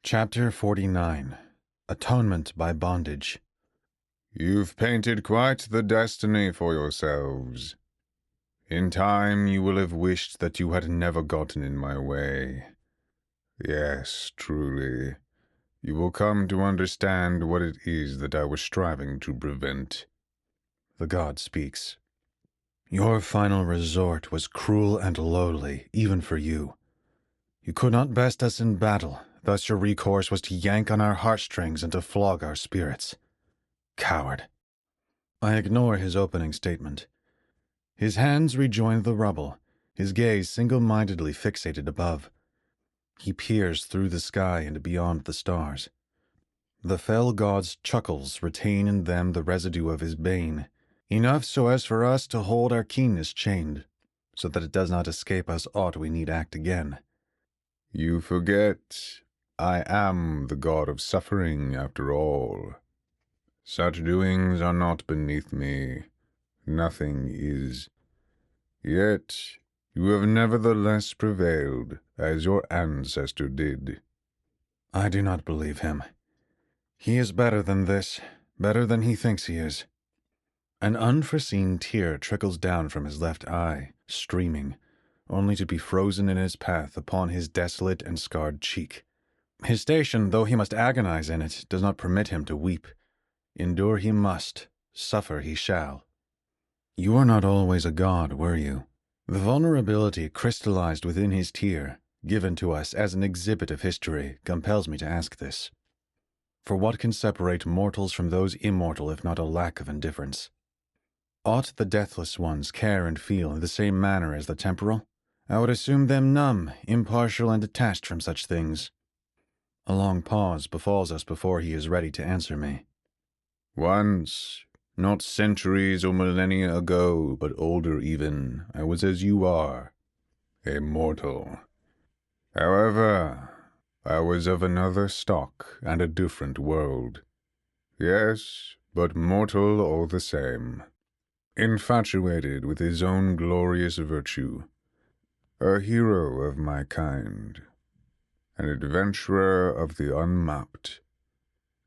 Chapter 49. Atonement by Bondage. You've painted quite the destiny for yourselves. In time you will have wished that you had never gotten in my way. Yes, truly, you will come to understand what it is that I was striving to prevent. The god speaks. Your final resort was cruel and lowly, even for you. You could not best us in battle, thus your recourse was to yank on our heartstrings and to flog our spirits. Coward. I ignore his opening statement. His hands rejoin the rubble, his gaze single-mindedly fixated above. He peers through the sky and beyond the stars. The fell god's chuckles retain in them the residue of his bane, enough so as for us to hold our keenness chained, so that it does not escape us aught we need act again. You forget, I am the god of suffering after all. Such doings are not beneath me. Nothing is. Yet you have nevertheless prevailed, as your ancestor did. I do not believe him. He is better than this, better than he thinks he is. An unforeseen tear trickles down from his left eye, streaming, only to be frozen in his path upon his desolate and scarred cheek. His station, though he must agonize in it, does not permit him to weep. Endure he must, suffer he shall. You were not always a god, were you? The vulnerability crystallized within his tear, given to us as an exhibit of history, compels me to ask this. For what can separate mortals from those immortal if not a lack of indifference? Ought the deathless ones care and feel in the same manner as the temporal? I would assume them numb, impartial, and detached from such things. A long pause befalls us before he is ready to answer me. Once, not centuries or millennia ago, but older even, I was as you are, a mortal. However, I was of another stock and a different world. Yes, but mortal all the same. Infatuated with his own glorious virtue. A hero of my kind. An adventurer of the unmapped.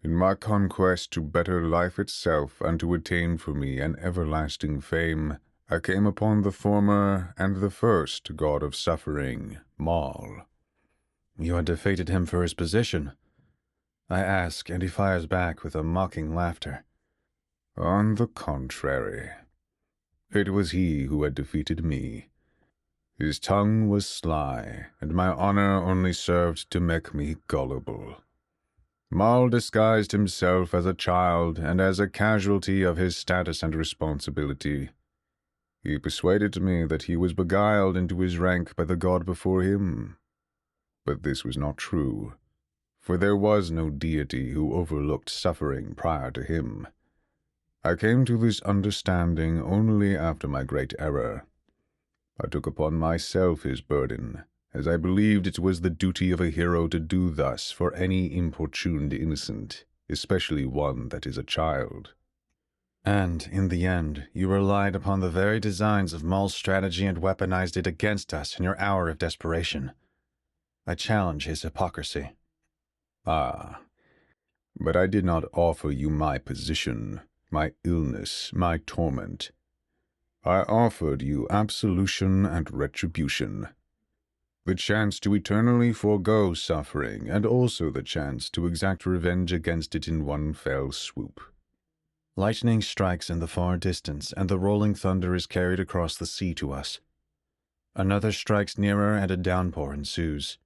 In my conquest to better life itself and to attain for me an everlasting fame, I came upon the former and the first god of suffering, Maul. You had defeated him for his position. I ask, and he fires back with a mocking laughter. On the contrary, it was he who had defeated me. His tongue was sly, and my honor only served to make me gullible. Maul disguised himself as a child and as a casualty of his status and responsibility. He persuaded me that he was beguiled into his rank by the god before him. But this was not true, for there was no deity who overlooked suffering prior to him. I came to this understanding only after my great error. I took upon myself his burden, as I believed it was the duty of a hero to do thus for any importuned innocent, especially one that is a child. And, in the end, you relied upon the very designs of Maul's strategy and weaponized it against us in your hour of desperation. I challenge his hypocrisy. Ah, but I did not offer you my position, my illness, my torment. I offered you absolution and retribution. The chance to eternally forego suffering, and also the chance to exact revenge against it in one fell swoop. Lightning strikes in the far distance, and the rolling thunder is carried across the sea to us. Another strikes nearer, and a downpour ensues.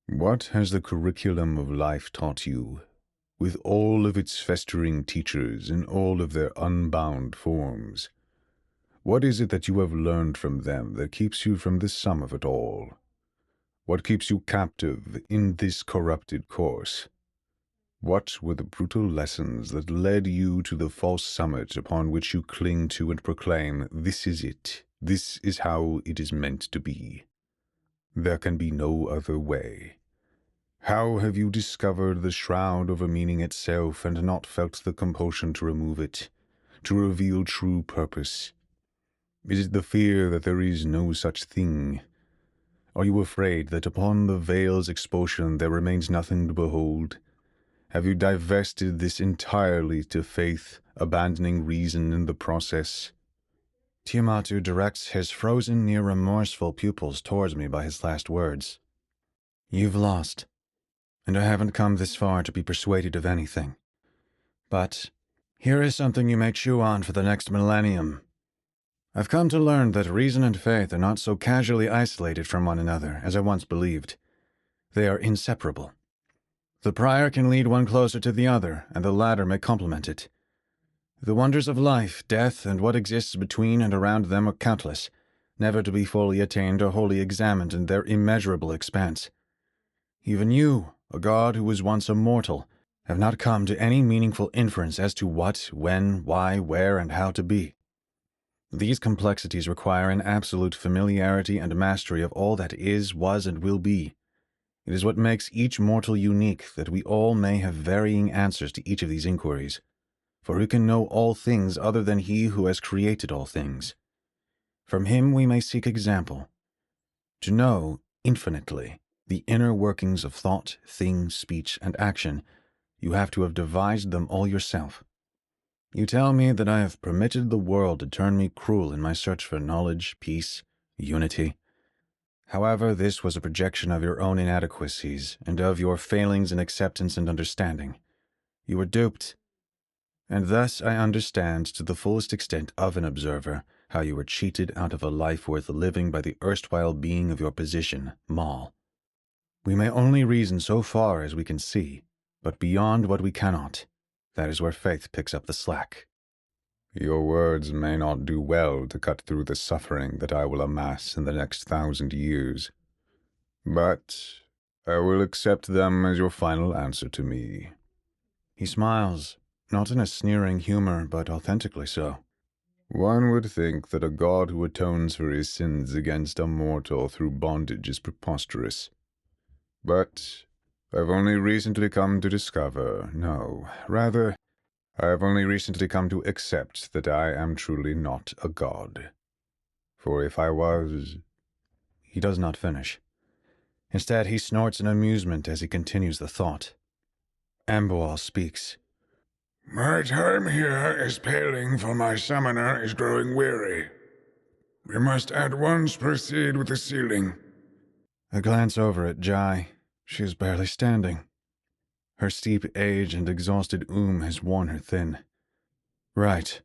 What has the curriculum of life taught you, with all of its festering teachers in all of their unbound forms? What is it that you have learned from them that keeps you from the sum of it all? What keeps you captive in this corrupted course? What were the brutal lessons that led you to the false summit upon which you cling to and proclaim, "This is it, this is how it is meant to be. There can be no other way"? How have you discovered the shroud over meaning itself and not felt the compulsion to remove it, to reveal true purpose? Is it the fear that there is no such thing? Are you afraid that upon the veil's expulsion there remains nothing to behold? Have you divested this entirely to faith, abandoning reason in the process? Tiamattu directs his frozen, near remorseful pupils towards me by his last words. You've lost, and I haven't come this far to be persuaded of anything. But here is something you may chew on for the next millennium. I've come to learn that reason and faith are not so casually isolated from one another as I once believed. They are inseparable. The prior can lead one closer to the other, and the latter may complement it. The wonders of life, death, and what exists between and around them are countless, never to be fully attained or wholly examined in their immeasurable expanse. Even you, a god who was once a mortal, have not come to any meaningful inference as to what, when, why, where, and how to be. These complexities require an absolute familiarity and mastery of all that is, was, and will be. It is what makes each mortal unique that we all may have varying answers to each of these inquiries. For who can know all things other than he who has created all things? From him we may seek example. To know, infinitely, the inner workings of thought, thing, speech, and action, you have to have devised them all yourself. You tell me that I have permitted the world to turn me cruel in my search for knowledge, peace, unity. However, this was a projection of your own inadequacies and of your failings in acceptance and understanding. You were duped. And thus I understand to the fullest extent of an observer how you were cheated out of a life worth living by the erstwhile being of your position, Maul. We may only reason so far as we can see, but beyond what we cannot, that is where faith picks up the slack. Your words may not do well to cut through the suffering that I will amass in the next 1,000 years, but I will accept them as your final answer to me. He smiles, not in a sneering humor, but authentically so. One would think that a god who atones for his sins against a mortal through bondage is preposterous. But I've only recently come to discover, no, rather, I have only recently come to accept that I am truly not a god. For if I was... He does not finish. Instead, he snorts in amusement as he continues the thought. Ambual speaks. My time here is paling, for my summoner is growing weary. We must at once proceed with the sealing. A glance over at Jai. She is barely standing. Her steep age and exhausted has worn her thin. Right.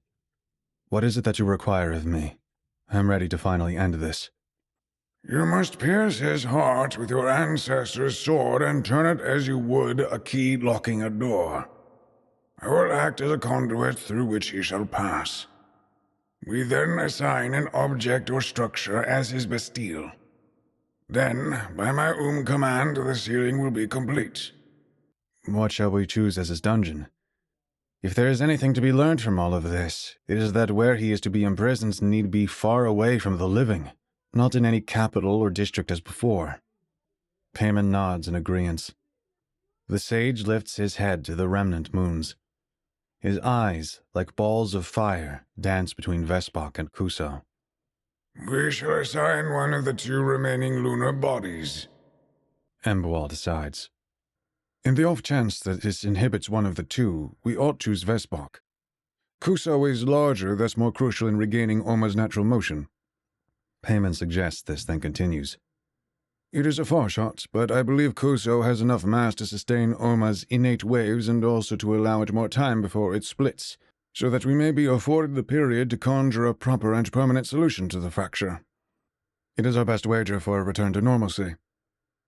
What is it that you require of me? I'm ready to finally end this. You must pierce his heart with your ancestor's sword and turn it as you would a key locking a door. I will act as a conduit through which he shall pass. We then assign an object or structure as his Bastille. Then, by my command, the sealing will be complete. What shall we choose as his dungeon? If there is anything to be learned from all of this, it is that where he is to be imprisoned need be far away from the living, not in any capital or district as before. Payman nods in agreeance. The sage lifts his head to the remnant moons. His eyes, like balls of fire, dance between Vespok and Kuso. We shall assign one of the 2 remaining lunar bodies. Embual decides. In the off chance that this inhibits one of the 2, we ought choose Vespok. Kuso is larger, thus more crucial in regaining Oma's natural motion. Payman suggests this, then continues. It is a far shot, but I believe Kuso has enough mass to sustain Oma's innate waves and also to allow it more time before it splits, so that we may be afforded the period to conjure a proper and permanent solution to the fracture. It is our best wager for a return to normalcy.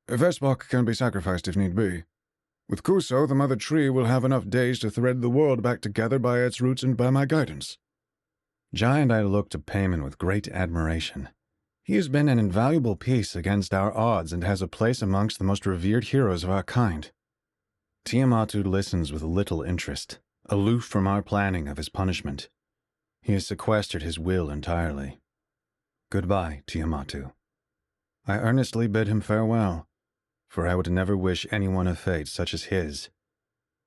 Vespok can be sacrificed if need be. With Kuso, the mother tree will have enough days to thread the world back together by its roots and by my guidance. Jai and I look to Payman with great admiration. He has been an invaluable piece against our odds and has a place amongst the most revered heroes of our kind. Tiamattu listens with little interest, aloof from our planning of his punishment. He has sequestered his will entirely. Goodbye, Tiamattu. I earnestly bid him farewell, for I would never wish anyone a fate such as his,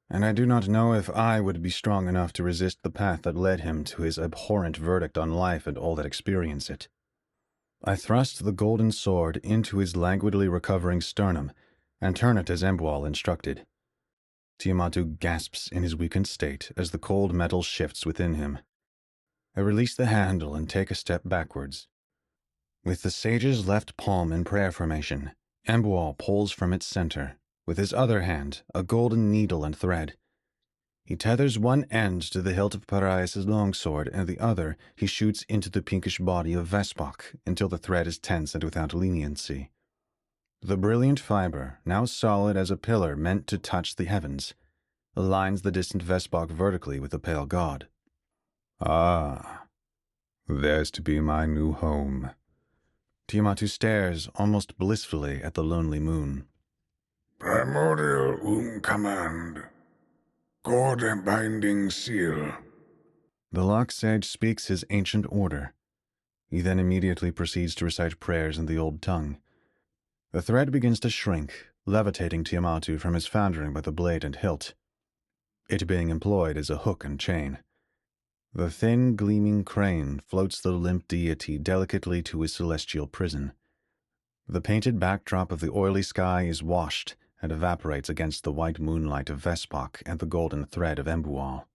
and I do not know if I would be strong enough to resist the path that led him to his abhorrent verdict on life and all that experience it. I thrust the golden sword into his languidly recovering sternum and turn it as Embual instructed. Tiamattu gasps in his weakened state as the cold metal shifts within him. I release the handle and take a step backwards. With the sage's left palm in prayer formation, Embual pulls from its center, with his other hand, a golden needle and thread. He tethers one end to the hilt of Parias' longsword, and the other he shoots into the pinkish body of Vespok until the thread is tense and without leniency. The brilliant fiber, now solid as a pillar meant to touch the heavens, aligns the distant Vespok vertically with the pale god. Ah, there's to be my new home. Tiamattu stares almost blissfully at the lonely moon. Primordial command. God and binding seal. The Loch Sage speaks his ancient order. He then immediately proceeds to recite prayers in the old tongue. The thread begins to shrink, levitating Tiamattu from his foundering by the blade and hilt, it being employed as a hook and chain. The thin, gleaming crane floats the limp deity delicately to his celestial prison. The painted backdrop of the oily sky is washed and evaporates against the white moonlight of Vespok and the golden thread of Embual.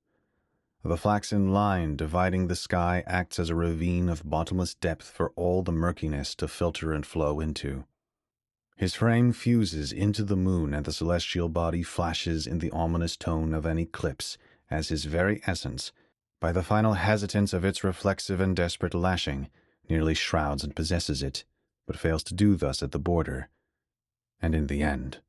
The flaxen line dividing the sky acts as a ravine of bottomless depth for all the murkiness to filter and flow into. His frame fuses into the moon, and the celestial body flashes in the ominous tone of an eclipse as his very essence, by the final hesitance of its reflexive and desperate lashing, nearly shrouds and possesses it, but fails to do thus at the border, and in the end.